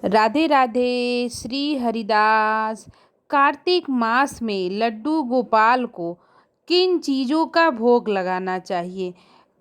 राधे राधे। श्री हरिदास। कार्तिक मास में लड्डू गोपाल को किन चीज़ों का भोग लगाना चाहिए?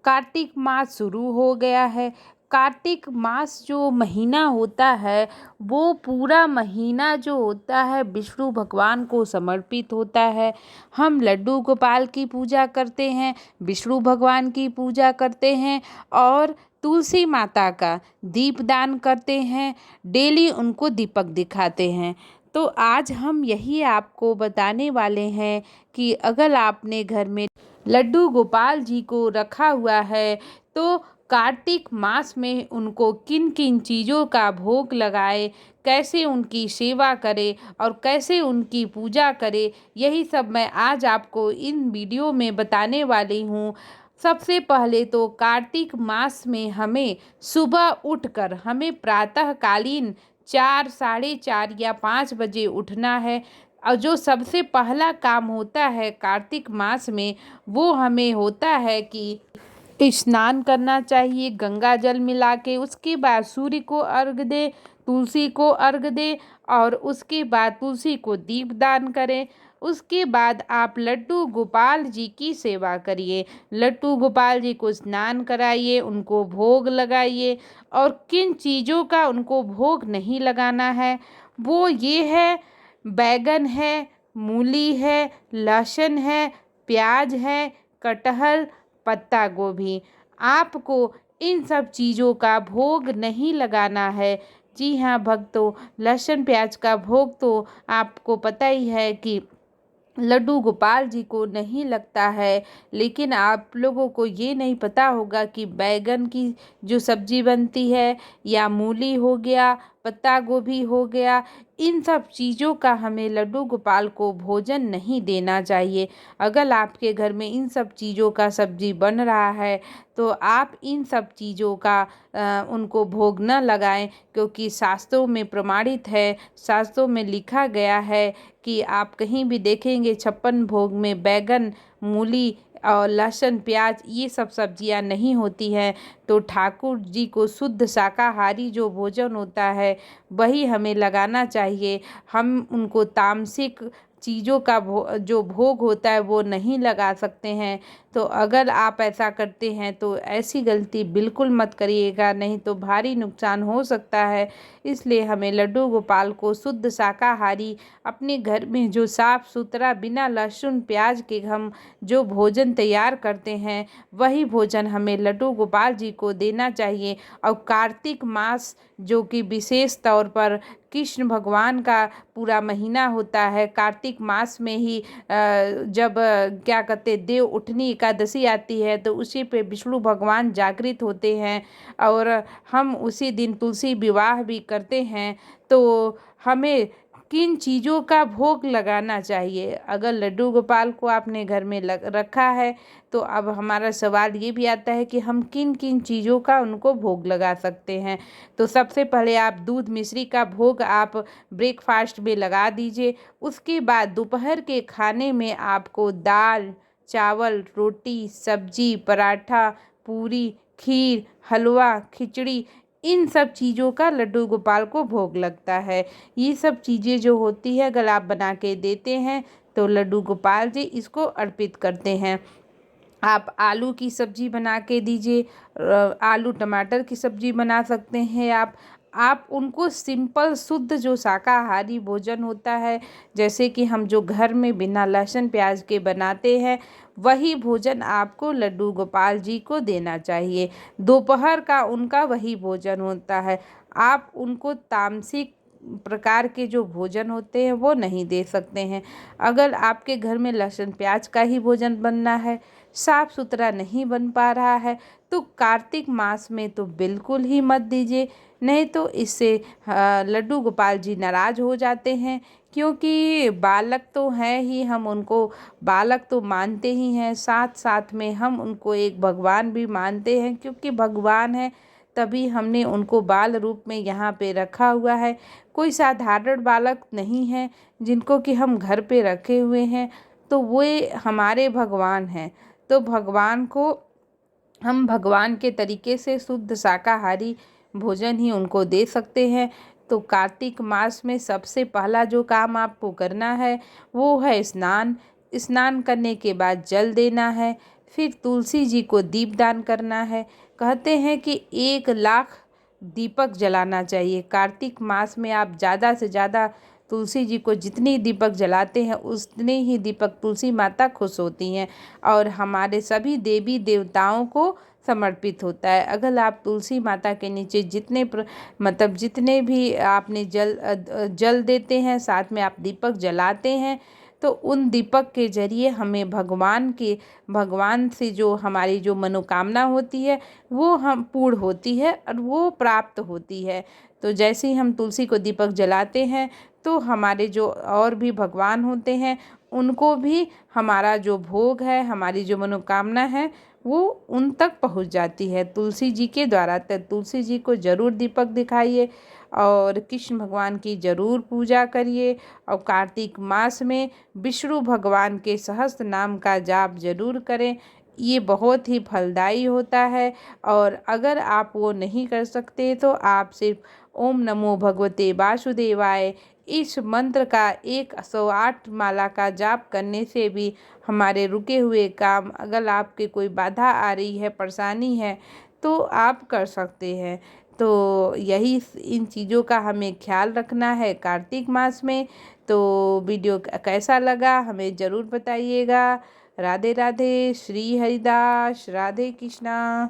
कार्तिक मास शुरू हो गया है। कार्तिक मास जो महीना होता है वो पूरा महीना जो होता है विष्णु भगवान को समर्पित होता है। हम लड्डू गोपाल की पूजा करते हैं, विष्णु भगवान की पूजा करते हैं और तुलसी माता का दीपदान करते हैं। डेली उनको दीपक दिखाते हैं। तो आज हम यही आपको बताने वाले हैं कि अगर आपने घर में लड्डू गोपाल जी को रखा हुआ है तो कार्तिक मास में उनको किन किन चीज़ों का भोग लगाए, कैसे उनकी सेवा करे और कैसे उनकी पूजा करे, यही सब मैं आज आपको इन वीडियो में बताने वाली हूँ। सबसे पहले तो कार्तिक मास में हमें सुबह उठकर हमें प्रातःकालीन 4, साढ़े 4 या 5 बजे उठना है। और जो सबसे पहला काम होता है कार्तिक मास में वो हमें होता है कि स्नान करना चाहिए गंगा जल मिला के। उसके बाद सूर्य को अर्घ दें, तुलसी को अर्घ दें और उसके बाद तुलसी को दीपदान करें। उसके बाद आप लड्डू गोपाल जी की सेवा करिए, लड्डू गोपाल जी को स्नान कराइए, उनको भोग लगाइए। और किन चीज़ों का उनको भोग नहीं लगाना है वो ये है, बैगन है, मूली है, लहसुन है, प्याज है, कटहल, पत्ता गोभी। आपको इन सब चीज़ों का भोग नहीं लगाना है। जी हाँ भक्तों, लहसुन प्याज का भोग तो आपको पता ही है कि लड्डू गोपाल जी को नहीं लगता है। लेकिन आप लोगों को ये नहीं पता होगा कि बैगन की जो सब्जी बनती है या मूली हो गया, पत्ता गोभी हो गया, इन सब चीज़ों का हमें लड्डू गोपाल को भोजन नहीं देना चाहिए। अगर आपके घर में इन सब चीज़ों का सब्जी बन रहा है तो आप इन सब चीज़ों का उनको भोग न लगाएं, क्योंकि शास्त्रों में प्रमाणित है, शास्त्रों में लिखा गया है कि आप कहीं भी देखेंगे 56 भोग में बैगन, मूली और लहसुन प्याज ये सब सब्जियां नहीं होती हैं। तो ठाकुर जी को शुद्ध शाकाहारी जो भोजन होता है वही हमें लगाना चाहिए। हम उनको तामसिक चीज़ों का जो भोग होता है वो नहीं लगा सकते हैं। तो अगर आप ऐसा करते हैं तो ऐसी गलती बिल्कुल मत करिएगा, नहीं तो भारी नुकसान हो सकता है। इसलिए हमें लड्डू गोपाल को शुद्ध शाकाहारी अपने घर में जो साफ़ सुथरा बिना लहसुन प्याज के हम जो भोजन तैयार करते हैं वही भोजन हमें लड्डू गोपाल जी को देना चाहिए। और कार्तिक मास जो कि विशेष तौर पर कृष्ण भगवान का पूरा महीना होता है, कार्तिक मास में ही जब क्या कहते देव उठनी एकादशी आती है तो उसी पे विष्णु भगवान जागृत होते हैं और हम उसी दिन तुलसी विवाह भी करते हैं। तो हमें किन चीज़ों का भोग लगाना चाहिए? अगर लड्डू गोपाल को आपने घर में रखा है तो अब हमारा सवाल ये भी आता है कि हम किन किन चीज़ों का उनको भोग लगा सकते हैं। तो सबसे पहले आप दूध मिश्री का भोग आप ब्रेकफास्ट में लगा दीजिए। उसके बाद दोपहर के खाने में आपको दाल, चावल, रोटी, सब्जी, पराठा, पूरी, खीर, हलवा, खिचड़ी, इन सब चीज़ों का लड्डू गोपाल को भोग लगता है। ये सब चीज़ें जो होती है अगर आप बना के देते हैं तो लड्डू गोपाल जी इसको अर्पित करते हैं। आप आलू की सब्ज़ी बना के दीजिए, आलू टमाटर की सब्ज़ी बना सकते हैं आप उनको सिंपल शुद्ध जो शाकाहारी भोजन होता है, जैसे कि हम जो घर में बिना लहसुन प्याज के बनाते हैं वही भोजन आपको लड्डू गोपाल जी को देना चाहिए। दोपहर का उनका वही भोजन होता है। आप उनको तामसिक प्रकार के जो भोजन होते हैं वो नहीं दे सकते हैं। अगर आपके घर में लहसुन प्याज का ही भोजन बनना है, साफ सुथरा नहीं बन पा रहा है, तो कार्तिक मास में तो बिल्कुल ही मत दीजिए। नहीं तो इससे लड्डू गोपाल जी नाराज़ हो जाते हैं, क्योंकि बालक तो हैं ही, हम उनको बालक तो मानते ही हैं, साथ साथ में हम उनको एक भगवान भी मानते हैं, क्योंकि भगवान है तभी हमने उनको बाल रूप में यहाँ पे रखा हुआ है। कोई साधारण बालक नहीं है जिनको कि हम घर पे रखे हुए हैं, तो वे हमारे भगवान हैं। तो भगवान को हम भगवान के तरीके से शुद्ध शाकाहारी भोजन ही उनको दे सकते हैं। तो कार्तिक मास में सबसे पहला जो काम आपको करना है वो है स्नान। स्नान करने के बाद जल देना है, फिर तुलसी जी को दीपदान करना है। कहते हैं कि 1 लाख दीपक जलाना चाहिए। कार्तिक मास में आप ज़्यादा से ज़्यादा तुलसी जी को जितनी दीपक जलाते हैं उतने ही दीपक तुलसी माता खुश होती हैं और हमारे सभी देवी देवताओं को समर्पित होता है। अगर आप तुलसी माता के नीचे मतलब जितने भी आपने जल देते हैं, साथ में आप दीपक जलाते हैं, तो उन दीपक के जरिए हमें भगवान से जो हमारी जो मनोकामना होती है वो हम पूर्ण होती है और वो प्राप्त होती है। तो जैसे ही हम तुलसी को दीपक जलाते हैं तो हमारे जो और भी भगवान होते हैं उनको भी हमारा जो भोग है, हमारी जो मनोकामना है वो उन तक पहुंच जाती है तुलसी जी के द्वारा। तो तुलसी जी को ज़रूर दीपक दिखाइए और कृष्ण भगवान की ज़रूर पूजा करिए और कार्तिक मास में विष्णु भगवान के सहस्त्र नाम का जाप ज़रूर करें। ये बहुत ही फलदायी होता है और अगर आप वो नहीं कर सकते तो आप सिर्फ ओम नमो भगवते वासुदेवाय इस मंत्र का 108 माला का जाप करने से भी हमारे रुके हुए काम, अगर आपके कोई बाधा आ रही है, परेशानी है, तो आप कर सकते हैं। तो यही इन चीज़ों का हमें ख्याल रखना है कार्तिक मास में। तो वीडियो कैसा लगा हमें ज़रूर बताइएगा। राधे राधे, श्री हरिदास, राधे कृष्णा।